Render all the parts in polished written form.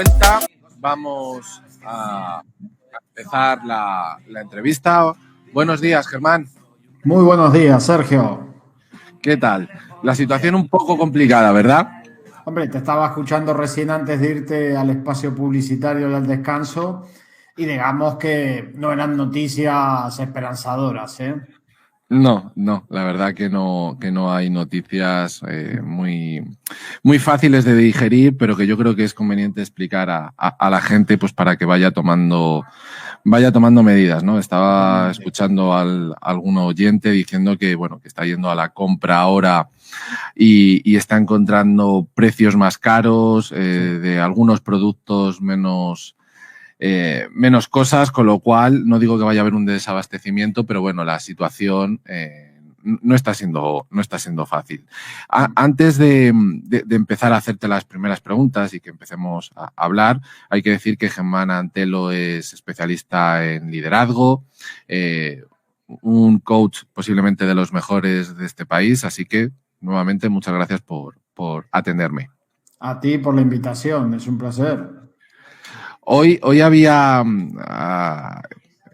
vuelta. Vamos a empezar la entrevista. Buenos días, Germán. Muy buenos días, Sergio. ¿Qué tal? La situación un poco complicada, ¿verdad? Hombre, te estaba escuchando recién antes de irte al espacio publicitario y al descanso y digamos que no eran noticias esperanzadoras, ¿eh? No, la verdad que no hay noticias muy fáciles de digerir, pero que yo creo que es conveniente explicar a la gente pues para que vaya tomando medidas, ¿no? Estaba escuchando a algún oyente diciendo que, bueno, que está yendo a la compra ahora y está encontrando precios más caros, de algunos productos menos cosas, con lo cual no digo que vaya a haber un desabastecimiento, pero bueno, la situación no está siendo fácil. Antes de empezar a hacerte las primeras preguntas y que empecemos a hablar, hay que decir que Germán Antelo es especialista en liderazgo, un coach posiblemente de los mejores de este país, así que nuevamente muchas gracias por atenderme. A ti por la invitación, es un placer. Hoy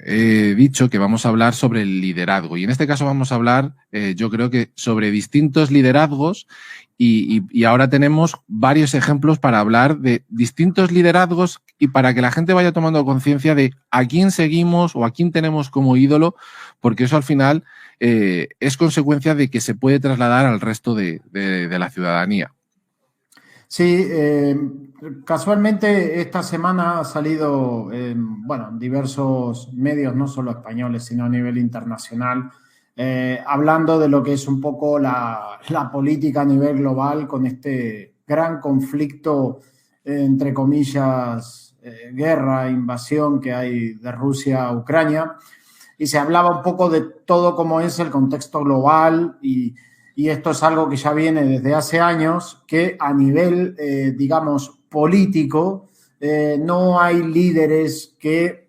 he dicho que vamos a hablar sobre el liderazgo y en este caso vamos a hablar, yo creo que sobre distintos liderazgos y ahora tenemos varios ejemplos para hablar de distintos liderazgos y para que la gente vaya tomando conciencia de a quién seguimos o a quién tenemos como ídolo, porque eso al final es consecuencia de que se puede trasladar al resto de la ciudadanía. Sí, casualmente esta semana ha salido en diversos medios, no solo españoles, sino a nivel internacional, hablando de lo que es un poco la política a nivel global con este gran conflicto, entre comillas, guerra, invasión que hay de Rusia a Ucrania. Y se hablaba un poco de todo cómo es el contexto global y esto es algo que ya viene desde hace años, que a nivel, digamos, político, no hay líderes que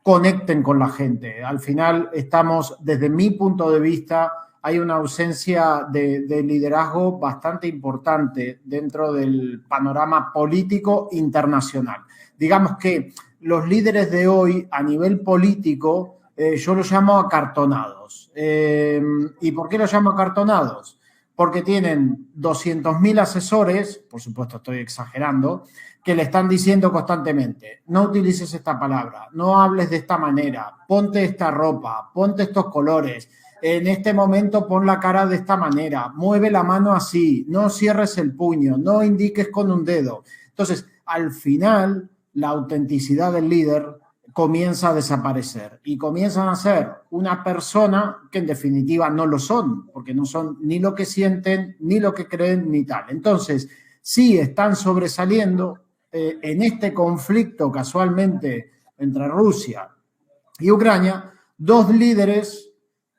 conecten con la gente. Al final estamos, desde mi punto de vista, hay una ausencia de liderazgo bastante importante dentro del panorama político internacional. Digamos que los líderes de hoy a nivel político, yo los llamo acartonados. ¿Y por qué los llamo acartonados? Porque tienen 200.000 asesores, por supuesto estoy exagerando, que le están diciendo constantemente, no utilices esta palabra, no hables de esta manera, ponte esta ropa, ponte estos colores, en este momento pon la cara de esta manera, mueve la mano así, no cierres el puño, no indiques con un dedo. Entonces, al final, la autenticidad del líder comienza a desaparecer y comienzan a ser una persona que en definitiva no lo son, porque no son ni lo que sienten, ni lo que creen, ni tal. Entonces, sí están sobresaliendo en este conflicto casualmente entre Rusia y Ucrania, dos líderes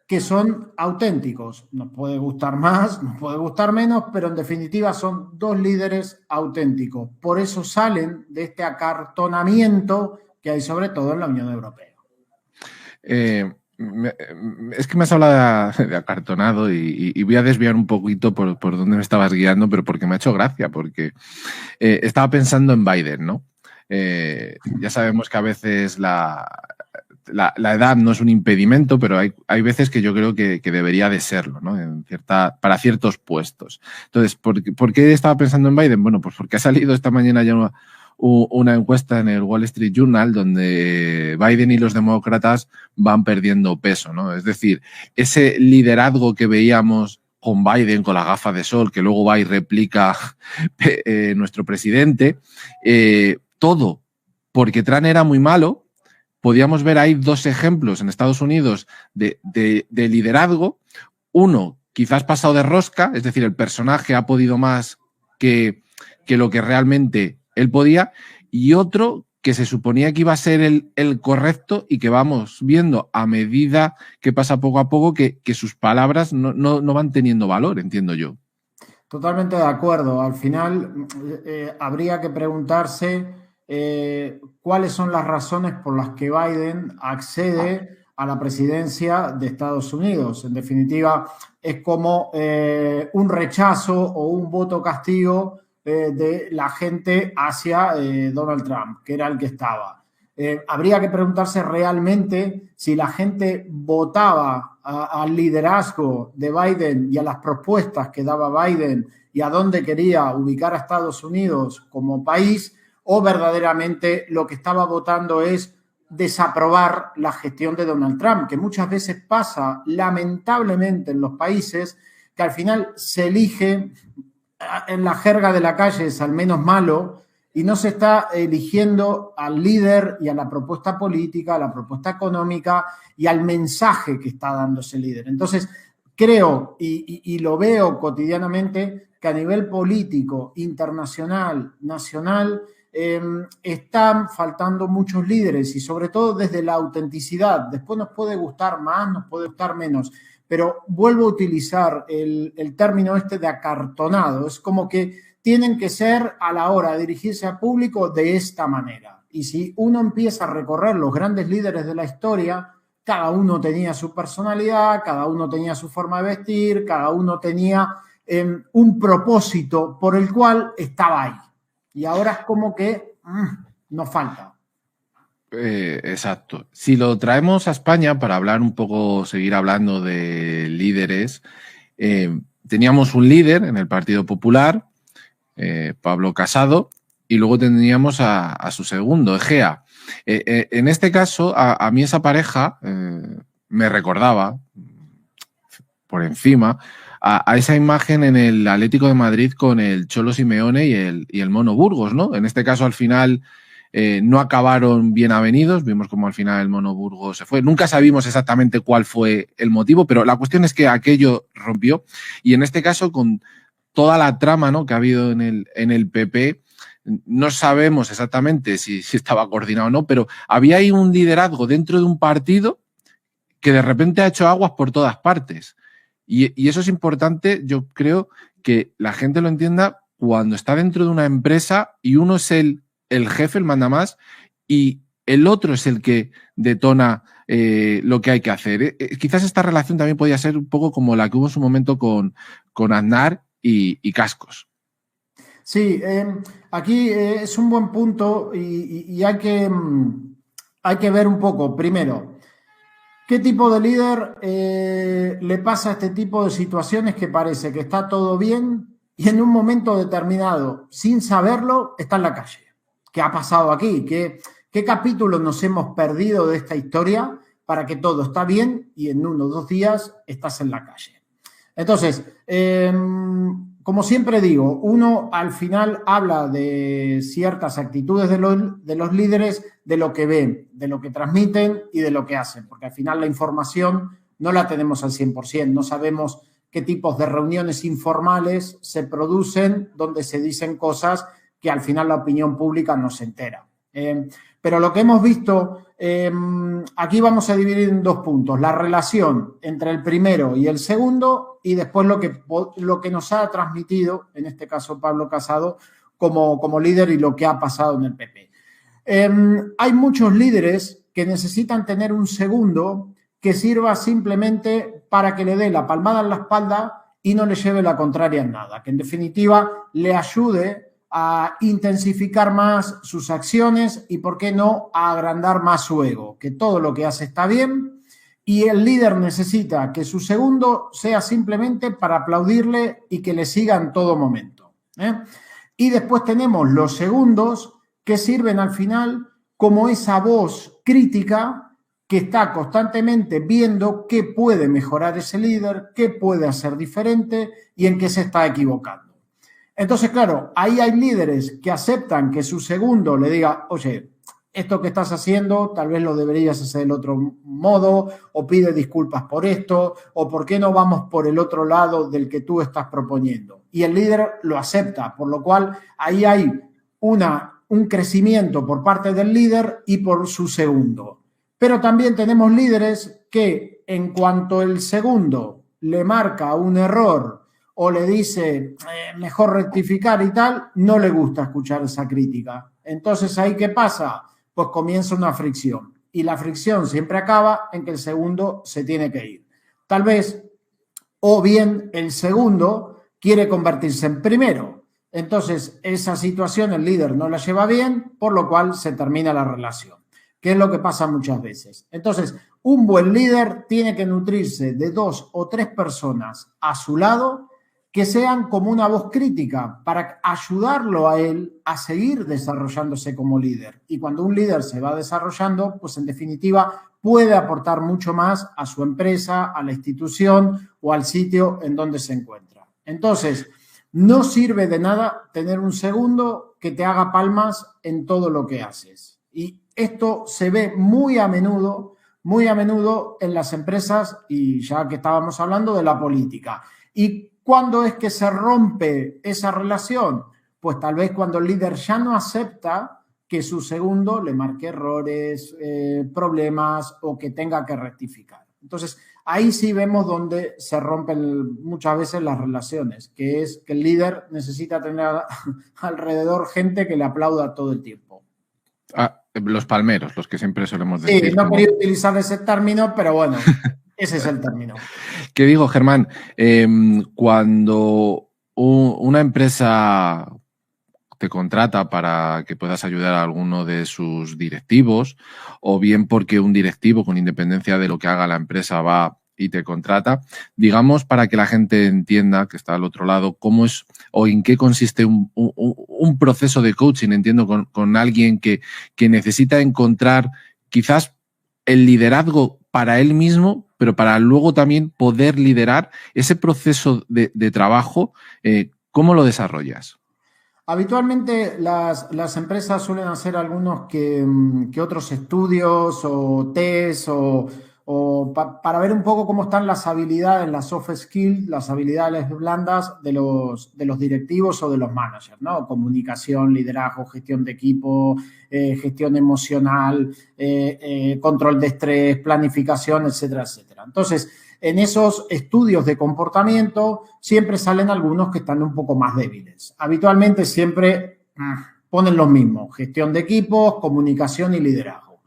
que son auténticos. Nos puede gustar más, nos puede gustar menos, pero en definitiva son dos líderes auténticos. Por eso salen de este acartonamiento que hay sobre todo en la Unión Europea. Es que me has hablado de acartonado y voy a desviar un poquito por donde me estabas guiando, pero porque me ha hecho gracia, porque estaba pensando en Biden, ¿no? Ya sabemos que a veces la edad no es un impedimento, pero hay veces que yo creo que debería de serlo, ¿no? Para ciertos puestos. Entonces, ¿por qué estaba pensando en Biden? Bueno, pues porque ha salido esta mañana ya una encuesta en el Wall Street Journal donde Biden y los demócratas van perdiendo peso, ¿no? Es decir, ese liderazgo que veíamos con Biden, con la gafa de sol, que luego va y replica nuestro presidente, todo porque Trump era muy malo. Podíamos ver ahí dos ejemplos en Estados Unidos de liderazgo. Uno, quizás pasado de rosca, es decir, el personaje ha podido más que lo que realmente él podía, y otro que se suponía que iba a ser el correcto y que vamos viendo a medida que pasa poco a poco que sus palabras no van teniendo valor, entiendo yo. Totalmente de acuerdo. Al final habría que preguntarse cuáles son las razones por las que Biden accede a la presidencia de Estados Unidos. En definitiva, es como un rechazo o un voto castigo de la gente hacia Donald Trump, que era el que estaba. Habría que preguntarse realmente si la gente votaba al liderazgo de Biden y a las propuestas que daba Biden y a dónde quería ubicar a Estados Unidos como país, o verdaderamente lo que estaba votando es desaprobar la gestión de Donald Trump, que muchas veces pasa lamentablemente en los países, que al final se elige, en la jerga de la calle es al menos malo, y no se está eligiendo al líder y a la propuesta política, a la propuesta económica y al mensaje que está dando ese líder. Entonces, creo y lo veo cotidianamente que a nivel político, internacional, nacional, están faltando muchos líderes y sobre todo desde la autenticidad. Después nos puede gustar más, nos puede gustar menos, pero vuelvo a utilizar el término este de acartonado. Es como que tienen que ser a la hora de dirigirse al público de esta manera. Y si uno empieza a recorrer los grandes líderes de la historia, cada uno tenía su personalidad, cada uno tenía su forma de vestir, cada uno tenía un propósito por el cual estaba ahí. Y ahora es como que nos falta. Exacto. Si lo traemos a España para hablar un poco, seguir hablando de líderes, teníamos un líder en el Partido Popular, Pablo Casado, y luego tendríamos a su segundo, Egea. En este caso, a mí esa pareja me recordaba, por encima, a esa imagen en el Atlético de Madrid con el Cholo Simeone y el Mono Burgos, ¿no? En este caso, al final, no acabaron bien avenidos, vimos como al final el Mono Burgos se fue. Nunca sabimos exactamente cuál fue el motivo, pero la cuestión es que aquello rompió, y en este caso, con toda la trama, ¿no?, que ha habido en el PP, no sabemos exactamente si estaba coordinado o no, pero había ahí un liderazgo dentro de un partido que de repente ha hecho aguas por todas partes. Y eso es importante, yo creo, que la gente lo entienda cuando está dentro de una empresa y uno es el jefe, el mandamás, y el otro es el que detona lo que hay que hacer. Quizás esta relación también podía ser un poco como la que hubo en su momento con Aznar y Cascos. Sí, aquí es un buen punto y hay que ver un poco, primero, ¿qué tipo de líder le pasa a este tipo de situaciones que parece que está todo bien y en un momento determinado, sin saberlo, está en la calle? ¿Qué ha pasado aquí? ¿Qué capítulo nos hemos perdido de esta historia para que todo está bien y en 1 o 2 días estás en la calle? Entonces, como siempre digo, uno al final habla de ciertas actitudes de los líderes, de lo que ven, de lo que transmiten y de lo que hacen, porque al final la información no la tenemos al 100%, no sabemos qué tipos de reuniones informales se producen donde se dicen cosas que al final la opinión pública no se entera. Pero lo que hemos visto, aquí vamos a dividir en 2 puntos, la relación entre el primero y el segundo y después lo que nos ha transmitido, en este caso Pablo Casado, como líder y lo que ha pasado en el PP. Hay muchos líderes que necesitan tener un segundo que sirva simplemente para que le dé la palmada en la espalda y no le lleve la contraria en nada, que en definitiva le ayude a intensificar más sus acciones y, ¿por qué no?, a agrandar más su ego, que todo lo que hace está bien y el líder necesita que su segundo sea simplemente para aplaudirle y que le siga en todo momento. Y después tenemos los segundos que sirven al final como esa voz crítica que está constantemente viendo qué puede mejorar ese líder, qué puede hacer diferente y en qué se está equivocando. Entonces, claro, ahí hay líderes que aceptan que su segundo le diga, oye, esto que estás haciendo tal vez lo deberías hacer del otro modo, o pide disculpas por esto, o por qué no vamos por el otro lado del que tú estás proponiendo. Y el líder lo acepta, por lo cual ahí hay un crecimiento por parte del líder y por su segundo. Pero también tenemos líderes que en cuanto el segundo le marca un error o le dice mejor rectificar y tal, no le gusta escuchar esa crítica. Entonces, ¿ahí qué pasa? Pues comienza una fricción. Y la fricción siempre acaba en que el segundo se tiene que ir. Tal vez, o bien el segundo quiere convertirse en primero. Entonces, esa situación el líder no la lleva bien, por lo cual se termina la relación, que es lo que pasa muchas veces. Entonces, un buen líder tiene que nutrirse de 2 o 3 personas a su lado que sean como una voz crítica para ayudarlo a él a seguir desarrollándose como líder. Y cuando un líder se va desarrollando, pues en definitiva puede aportar mucho más a su empresa, a la institución o al sitio en donde se encuentra. Entonces, no sirve de nada tener un segundo que te haga palmas en todo lo que haces. Y esto se ve muy a menudo en las empresas, y ya que estábamos hablando de la política. ¿Y cuándo es que se rompe esa relación? Pues tal vez cuando el líder ya no acepta que su segundo le marque errores, problemas o que tenga que rectificar. Entonces, ahí sí vemos donde se rompen muchas veces las relaciones, que es que el líder necesita tener alrededor gente que le aplauda todo el tiempo. Los palmeros, los que siempre solemos decir. Sí, no quería utilizar ese término, pero bueno, ese es el término. ¿Qué digo, Germán? Cuando una empresa te contrata para que puedas ayudar a alguno de sus directivos, o bien porque un directivo, con independencia de lo que haga la empresa, va y te contrata, digamos, para que la gente entienda, que está al otro lado, cómo es o en qué consiste un proceso de coaching, entiendo, con alguien que necesita encontrar quizás el liderazgo para él mismo, pero para luego también poder liderar ese proceso de trabajo. ¿Cómo lo desarrollas? Habitualmente las empresas suelen hacer algunos que otros estudios o test para ver un poco cómo están las habilidades, las soft skills, las habilidades blandas de los directivos o de los managers, ¿no? Comunicación, liderazgo, gestión de equipo, gestión emocional, control de estrés, planificación, etcétera, etcétera. Entonces, en esos estudios de comportamiento siempre salen algunos que están un poco más débiles. Habitualmente siempre ponen los mismos: gestión de equipos, comunicación y liderazgo.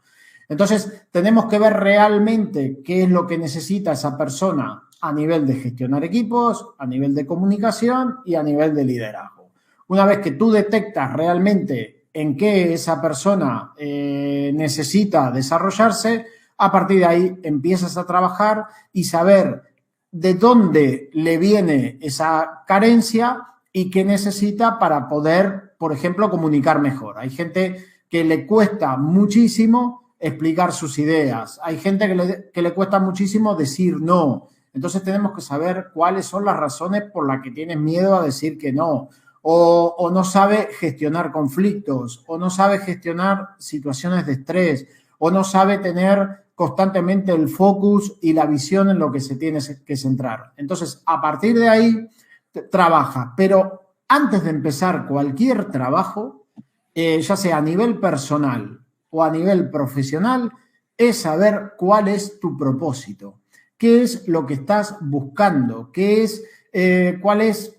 Entonces, tenemos que ver realmente qué es lo que necesita esa persona a nivel de gestionar equipos, a nivel de comunicación y a nivel de liderazgo. Una vez que tú detectas realmente en qué esa persona necesita desarrollarse, a partir de ahí empiezas a trabajar y saber de dónde le viene esa carencia y qué necesita para poder, por ejemplo, comunicar mejor. Hay gente que le cuesta muchísimo explicar sus ideas. Hay gente que le cuesta muchísimo decir no. Entonces tenemos que saber cuáles son las razones por las que tienes miedo a decir que no. O no sabe gestionar conflictos, o no sabe gestionar situaciones de estrés, o no sabe tener constantemente el focus y la visión en lo que se tiene que centrar. Entonces, a partir de ahí, trabaja. Pero antes de empezar cualquier trabajo, ya sea a nivel personal o a nivel profesional, es saber cuál es tu propósito, qué es lo que estás buscando, cuál es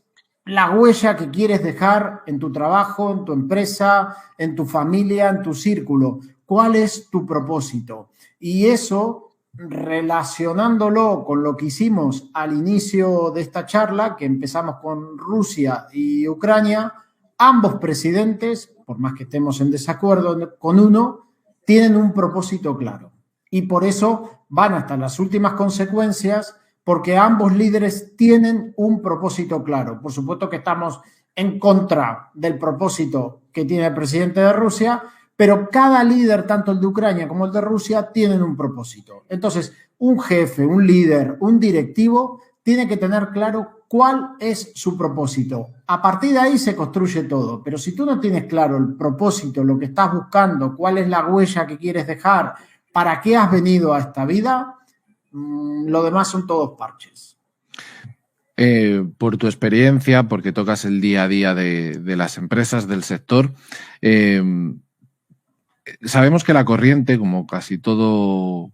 la huella que quieres dejar en tu trabajo, en tu empresa, en tu familia, en tu círculo. ¿Cuál es tu propósito? Y eso, relacionándolo con lo que hicimos al inicio de esta charla, que empezamos con Rusia y Ucrania, ambos presidentes, por más que estemos en desacuerdo con uno, tienen un propósito claro. Y por eso van hasta las últimas consecuencias, porque ambos líderes tienen un propósito claro. Por supuesto que estamos en contra del propósito que tiene el presidente de Rusia, pero cada líder, tanto el de Ucrania como el de Rusia, tienen un propósito. Entonces, un jefe, un líder, un directivo, tiene que tener claro cuál es su propósito. A partir de ahí se construye todo, pero si tú no tienes claro el propósito, lo que estás buscando, cuál es la huella que quieres dejar, para qué has venido a esta vida, lo demás son todos parches. Por tu experiencia, porque tocas el día a día de las empresas, del sector, sabemos que la corriente, como casi todo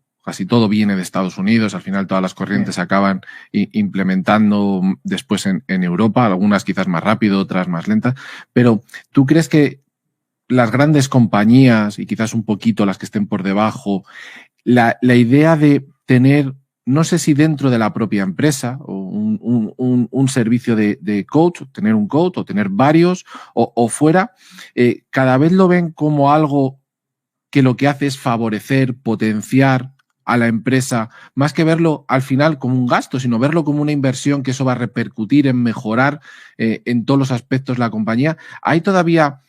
viene de Estados Unidos, al final todas las corrientes se acaban implementando después en Europa, algunas quizás más rápido, otras más lentas, pero ¿tú crees que las grandes compañías y quizás un poquito las que estén por debajo, la idea de tener, no sé si dentro de la propia empresa o un servicio de coach, tener un coach o tener varios o fuera, cada vez lo ven como algo que lo que hace es favorecer, potenciar a la empresa, más que verlo al final como un gasto, sino verlo como una inversión que eso va a repercutir en mejorar en todos los aspectos la compañía. ¿Hay todavía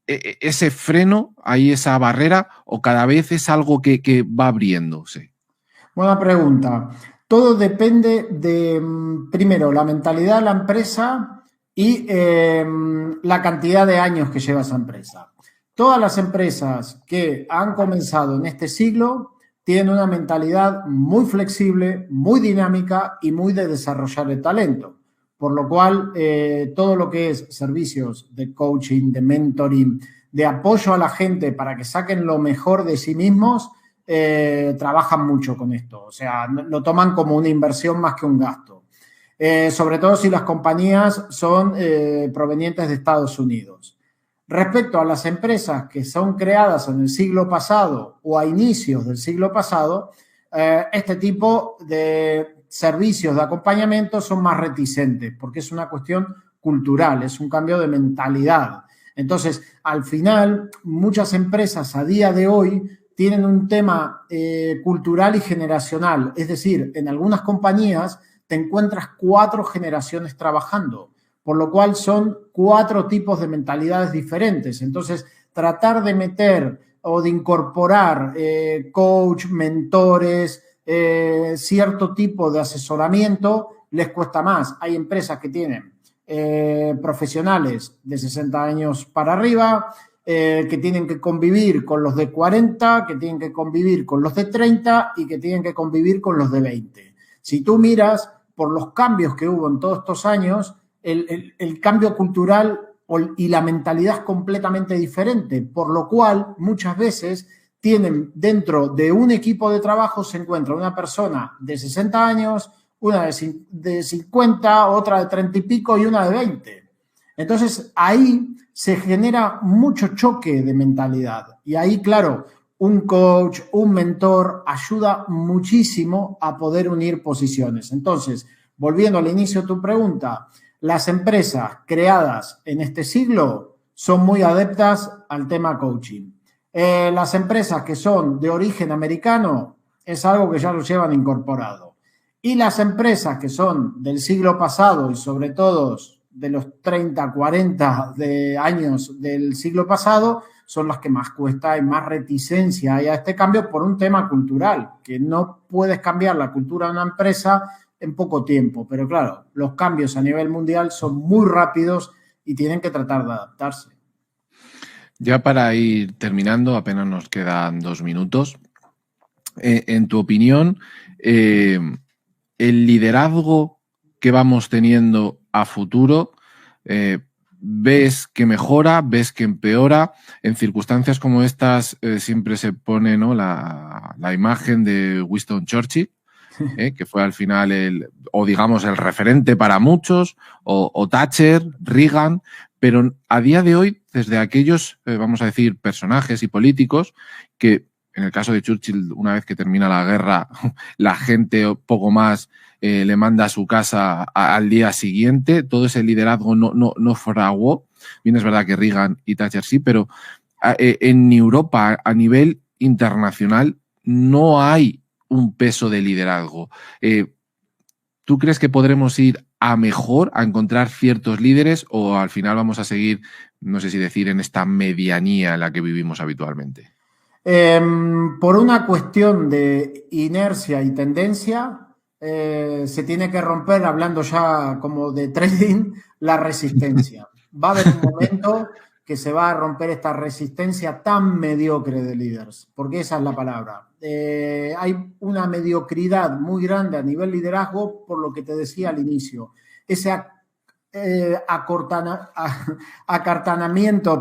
ese freno, hay esa barrera o cada vez es algo que va abriéndose? Buena pregunta. Todo depende de, primero, la mentalidad de la empresa y la cantidad de años que lleva esa empresa. Todas las empresas que han comenzado en este siglo tienen una mentalidad muy flexible, muy dinámica y muy de desarrollar el talento. Por lo cual, todo lo que es servicios de coaching, de mentoring, de apoyo a la gente para que saquen lo mejor de sí mismos, trabajan mucho con esto. O sea, lo toman como una inversión más que un gasto. Sobre todo si las compañías son provenientes de Estados Unidos. Respecto a las empresas que son creadas en el siglo pasado o a inicios del siglo pasado, este tipo de servicios de acompañamiento son más reticentes porque es una cuestión cultural, es un cambio de mentalidad. Entonces, al final, muchas empresas a día de hoy tienen un tema cultural y generacional. Es decir, en algunas compañías te encuentras 4 generaciones trabajando, por lo cual son 4 tipos de mentalidades diferentes. Entonces, tratar de meter o de incorporar coach, mentores, cierto tipo de asesoramiento les cuesta más. Hay empresas que tienen profesionales de 60 años para arriba, que tienen que convivir con los de 40, que tienen que convivir con los de 30 y que tienen que convivir con los de 20. Si tú miras por los cambios que hubo en todos estos años, el cambio cultural y la mentalidad es completamente diferente, por lo cual muchas veces tienen dentro de un equipo de trabajo se encuentra una persona de 60 años, una de 50, otra de 30 y pico y una de 20. Entonces ahí se genera mucho choque de mentalidad y ahí, claro, un coach, un mentor ayuda muchísimo a poder unir posiciones. Entonces, volviendo al inicio de tu pregunta, las empresas creadas en este siglo son muy adeptas al tema coaching. Las empresas que son de origen americano es algo que ya lo llevan incorporado. Y las empresas que son del siglo pasado y sobre todo de los 30, 40 años del siglo pasado son las que más cuesta y más reticencia hay a este cambio por un tema cultural, que no puedes cambiar la cultura de una empresa en poco tiempo, pero claro, los cambios a nivel mundial son muy rápidos y tienen que tratar de adaptarse. Ya para ir terminando, apenas nos quedan 2 minutos. En tu opinión, el liderazgo que vamos teniendo a futuro, ¿ves que mejora? ¿Ves que empeora? En circunstancias como estas siempre se pone, ¿no?, la imagen de Winston Churchill, que fue al final el referente para muchos, o Thatcher, Reagan, pero a día de hoy, desde aquellos, vamos a decir, personajes y políticos que, en el caso de Churchill, una vez que termina la guerra, la gente poco más le manda a su casa al día siguiente, todo ese liderazgo no fraguó. Bien, es verdad que Reagan y Thatcher sí, pero en Europa, a nivel internacional, no hay un peso de liderazgo. ¿Tú crees que podremos ir a mejor, a encontrar ciertos líderes, o al final vamos a seguir, no sé si decir, en esta medianía en la que vivimos habitualmente? Por una cuestión de inercia y tendencia, se tiene que romper, hablando ya como de trading, la resistencia. Va a haber un momento que se va a romper esta resistencia tan mediocre de líderes, porque esa es la palabra. Hay una mediocridad muy grande a nivel liderazgo, por lo que te decía al inicio. Ese acartanamiento,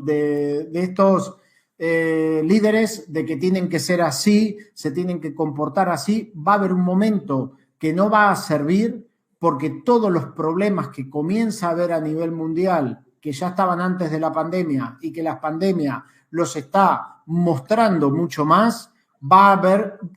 de estos líderes, de que tienen que ser así, se tienen que comportar así, va a haber un momento que no va a servir porque todos los problemas que comienza a haber a nivel mundial, que ya estaban antes de la pandemia y que la pandemia los está mostrando mucho más,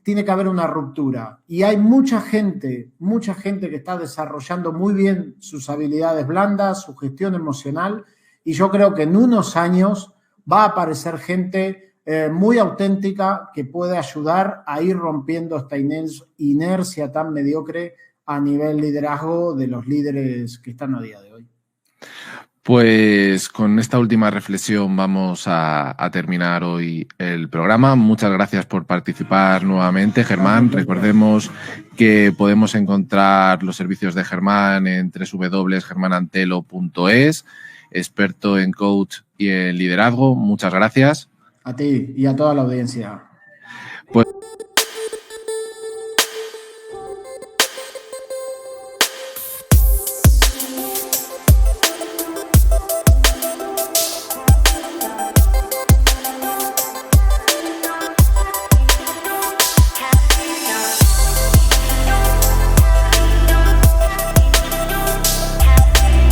tiene que haber una ruptura. Y hay mucha gente que está desarrollando muy bien sus habilidades blandas, su gestión emocional, y yo creo que en unos años va a aparecer gente muy auténtica que puede ayudar a ir rompiendo esta inercia tan mediocre a nivel liderazgo de los líderes que están a día de hoy. Pues con esta última reflexión vamos a terminar hoy el programa. Muchas gracias por participar nuevamente, Germán. Recordemos que podemos encontrar los servicios de Germán en www.germanantelo.es, experto en coach y en liderazgo. Muchas gracias. A ti y a toda la audiencia. Pues